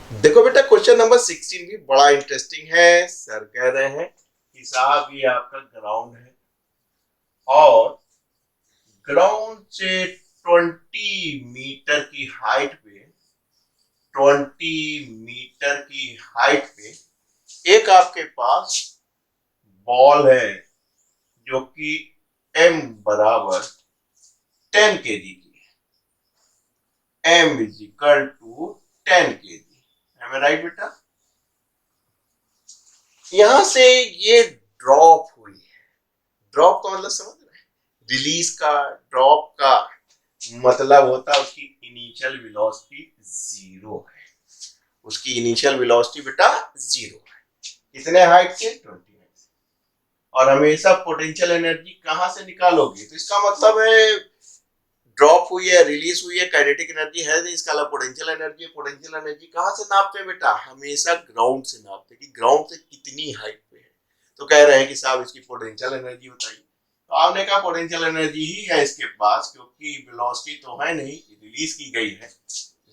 देखो बेटा, question number 16 भी बड़ा इंटरेस्टिंग है। सर कह रहे हैं कि साहब ये आपका ग्राउंड है और ग्राउंड से 20 मीटर की हाइट पे 20 मीटर की हाइट पे एक आपके पास बॉल है जो कि m बराबर 10 kg की है। m is equal to 10 kg। है राइट बेटा? यहां से ये ड्रॉप हुई है। ड्रॉप का मतलब समझ रहे हैं? रिलीज का, ड्रॉप का मतलब होता है उसकी इनिशियल वेलोसिटी जीरो है। उसकी इनिशियल वेलोसिटी बेटा जीरो है। कितने हाइट से? 20 हाइट। और हमेशा पोटेंशियल एनर्जी कहां से निकालोगे? तो इसका मतलब है ड्रॉप हुई है, रिलीज हुई है, काइनेटिक एनर्जी है नहीं, इसका मतलब पोटेंशियल एनर्जी है। पोटेंशियल एनर्जी कहां से नापते हैं बेटा? हमेशा ग्राउंड से नापते हैं कि ग्राउंड से कितनी हाइट पे है। तो कह रहे हैं कि साहब इसकी पोटेंशियल एनर्जी बताइए। तो आपने कहा पोटेंशियल एनर्जी ही है इसके पास, क्योंकि वेलोसिटी तो है नहीं, रिलीज की गई है,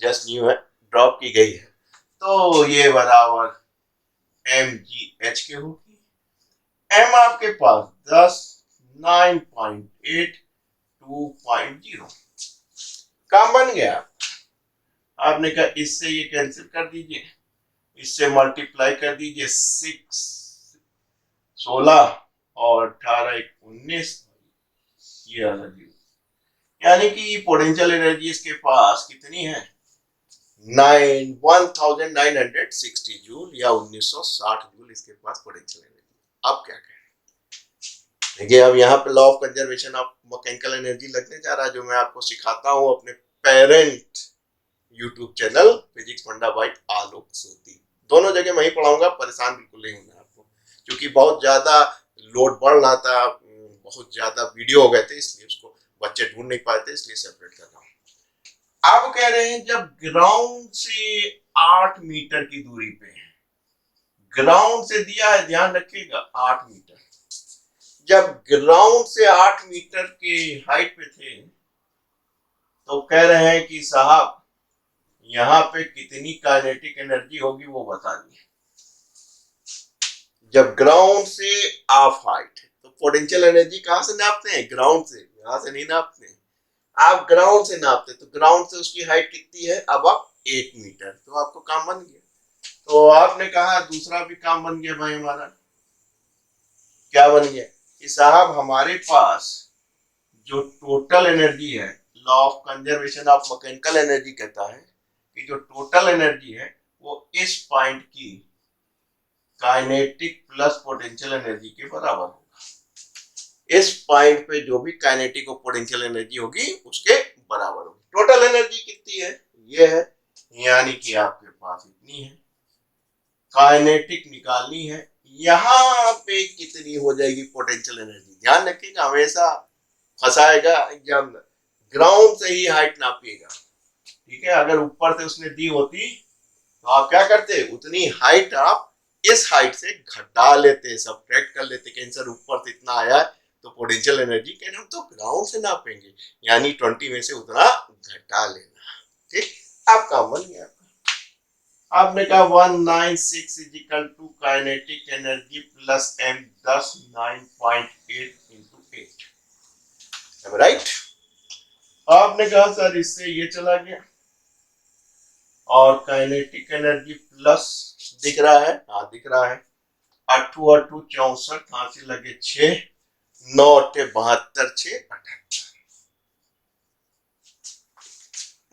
जस्ट न्यू है, ड्रॉप की गई है। तो ये बराबर mgh के होगी। m आपके पास 10, 9.8, 2.0। काम बन गया। आपने कहा इससे ये कैंसिल कर दीजिए, इससे मल्टीप्लाई कर दीजिए, 16 और 18 19, ये एनर्जी। यानी कि पोटेंशियल एनर्जी इसके पास कितनी है? 1960 जूल या 1960 जूल इसके पास पोटेंशियल एनर्जी। अब क्या करें? देखिए, अब यहाँ पे law of conservation of mechanical energy लगने जा रहा है, जो मैं आपको सिखाता हूँ अपने पेरेंट यूट्यूब चैनल फिजिक्स फंडा बाय आलोक सोती। दोनों जगह मैं ही पढ़ाऊंगा, परेशान बिल्कुल नहीं होना आपको, क्योंकि बहुत ज्यादा लोड बढ़ रहा था, बहुत ज्यादा वीडियो हो गए थे, इसलिए उसको बच्चे ढूंढ नहीं पाए थे, इसलिए सेपरेट कर रहा हूँ। आप कह रहे हैं जब ग्राउंड से 8 मीटर की दूरी पे है, ग्राउंड से दिया है, ध्यान रखिएगा 8 मीटर। जब ग्राउंड से 8 मीटर के हाइट पे थे तो कह रहे हैं कि साहब यहाँ पे कितनी काइनेटिक एनर्जी होगी वो बता दिए। जब ग्राउंड से ऑफ हाइट है तो पोटेंशियल एनर्जी कहां से नापते हैं? ग्राउंड से। यहां से नहीं नापते हैं, आप ग्राउंड से नापते। तो ग्राउंड से उसकी हाइट कितनी है? अब आप 8 मीटर। तो आपको काम बन गया। तो आपने कहा दूसरा भी काम बन गया भाई हमारा। क्या बन गया? कि साहब हमारे पास जो टोटल एनर्जी है, law of conservation of mechanical energy कहता है कि जो टोटल एनर्जी है वो इस पॉइंट की काइनेटिक प्लस पोटेंशियल एनर्जी के बराबर होगा। इस पॉइंट पे जो भी काइनेटिक और पोटेंशियल एनर्जी होगी उसके बराबर होगी। टोटल एनर्जी कितनी है? ये है, यानी कि आपके पास इतनी है। काइनेटिक निकालनी है, यहाँ पे कितनी हो जाएगी पोटेंशियल एनर्जी? ध्यान रखिएगा, हमेशा फंसाएगा एग्जाम में। ग्राउंड से ही हाइट नापिएगा, ठीक है? अगर ऊपर से उसने दी होती तो आप क्या करते? उतनी हाइट आप इस हाइट से घटा लेते, सब्ट्रैक्ट कर लेते कि आंसर ऊपर से इतना आया है तो पोटेंशियल एनर्जी के हम तो ग्राउंड से नापेंगे, यानी 20 में से उतना घटा लेना। ठीक, आपका बन गया। आपने कहा 196 is equal to kinetic energy plus m 10 9.8 into 8। Right? आपने कहा सर इससे ये चला गया और काइनेटिक एनर्जी प्लस दिख रहा है। हाँ दिख रहा है। 8 8 64, हाथ लगे 6, 9 72, 6 78।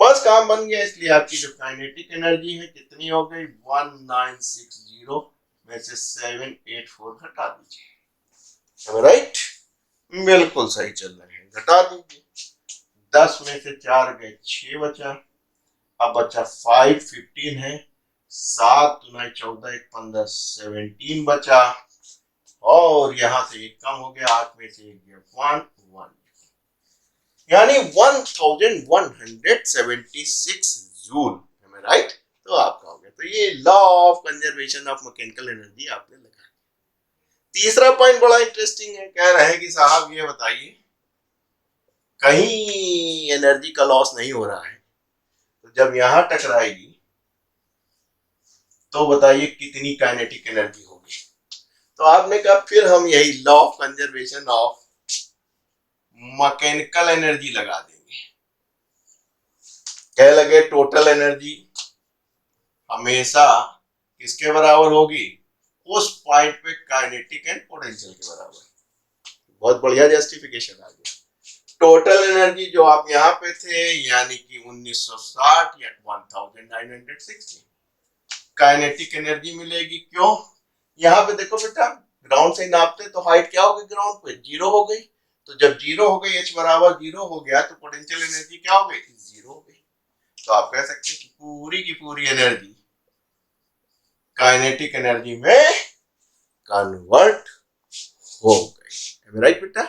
बस काम बन गया। इसलिए आपकी जो काइनेटिक एनर्जी है कितनी हो गई? 1960 में से 784 घटा दीजिए। राइट? बिल्कुल सही चल रहे हैं, घटा दीजिए। 10 में से 4 गए, 6 बचा। अब बचा 5, 15 है, 7 9 14 1 15, 17 बचा। और यहां से एक कम हो गया, 8 में से एक गया 1 1, यानी 1176 जूल। राइट? तो आपका हो गया। तो ये law of conservation of mechanical energy आपने लगा। तीसरा पॉइंट बड़ा इंटरेस्टिंग है। कह रहे हैं कि साहब ये बताइए कहीं एनर्जी का लॉस नहीं हो रहा है, तो जब यहां टकराएगी तो बताइए कितनी काइनेटिक एनर्जी होगी। तो आपने कहा फिर हम यही law of conservation of mechanical energy लगा देंगे। क्या लगे, टोटल एनर्जी हमेशा किसके बराबर होगी, उस पॉइंट पे काइनेटिक एंड पोटेंशियल के बराबर। बहुत बढ़िया जस्टिफिकेशन आ गया। टोटल एनर्जी जो आप यहाँ पे थे यानी कि 1960 या 1960 काइनेटिक एनर्जी मिलेगी। क्यों, यहाँ पे देखो बेटा ग्राउंड से नापते तो हाइट क्या हो गई, ग्राउंड पे 0 हो गई। तो जब 0 हो गई, h बराबर 0 हो गया तो पोटेंशियल एनर्जी क्या हो गई, 0 हो गई। तो आप कह सकते हैं कि पूरी की पूरी एनर्जी काइनेटिक एनर्जी में कन्वर्ट हो गई। राइट बेटा।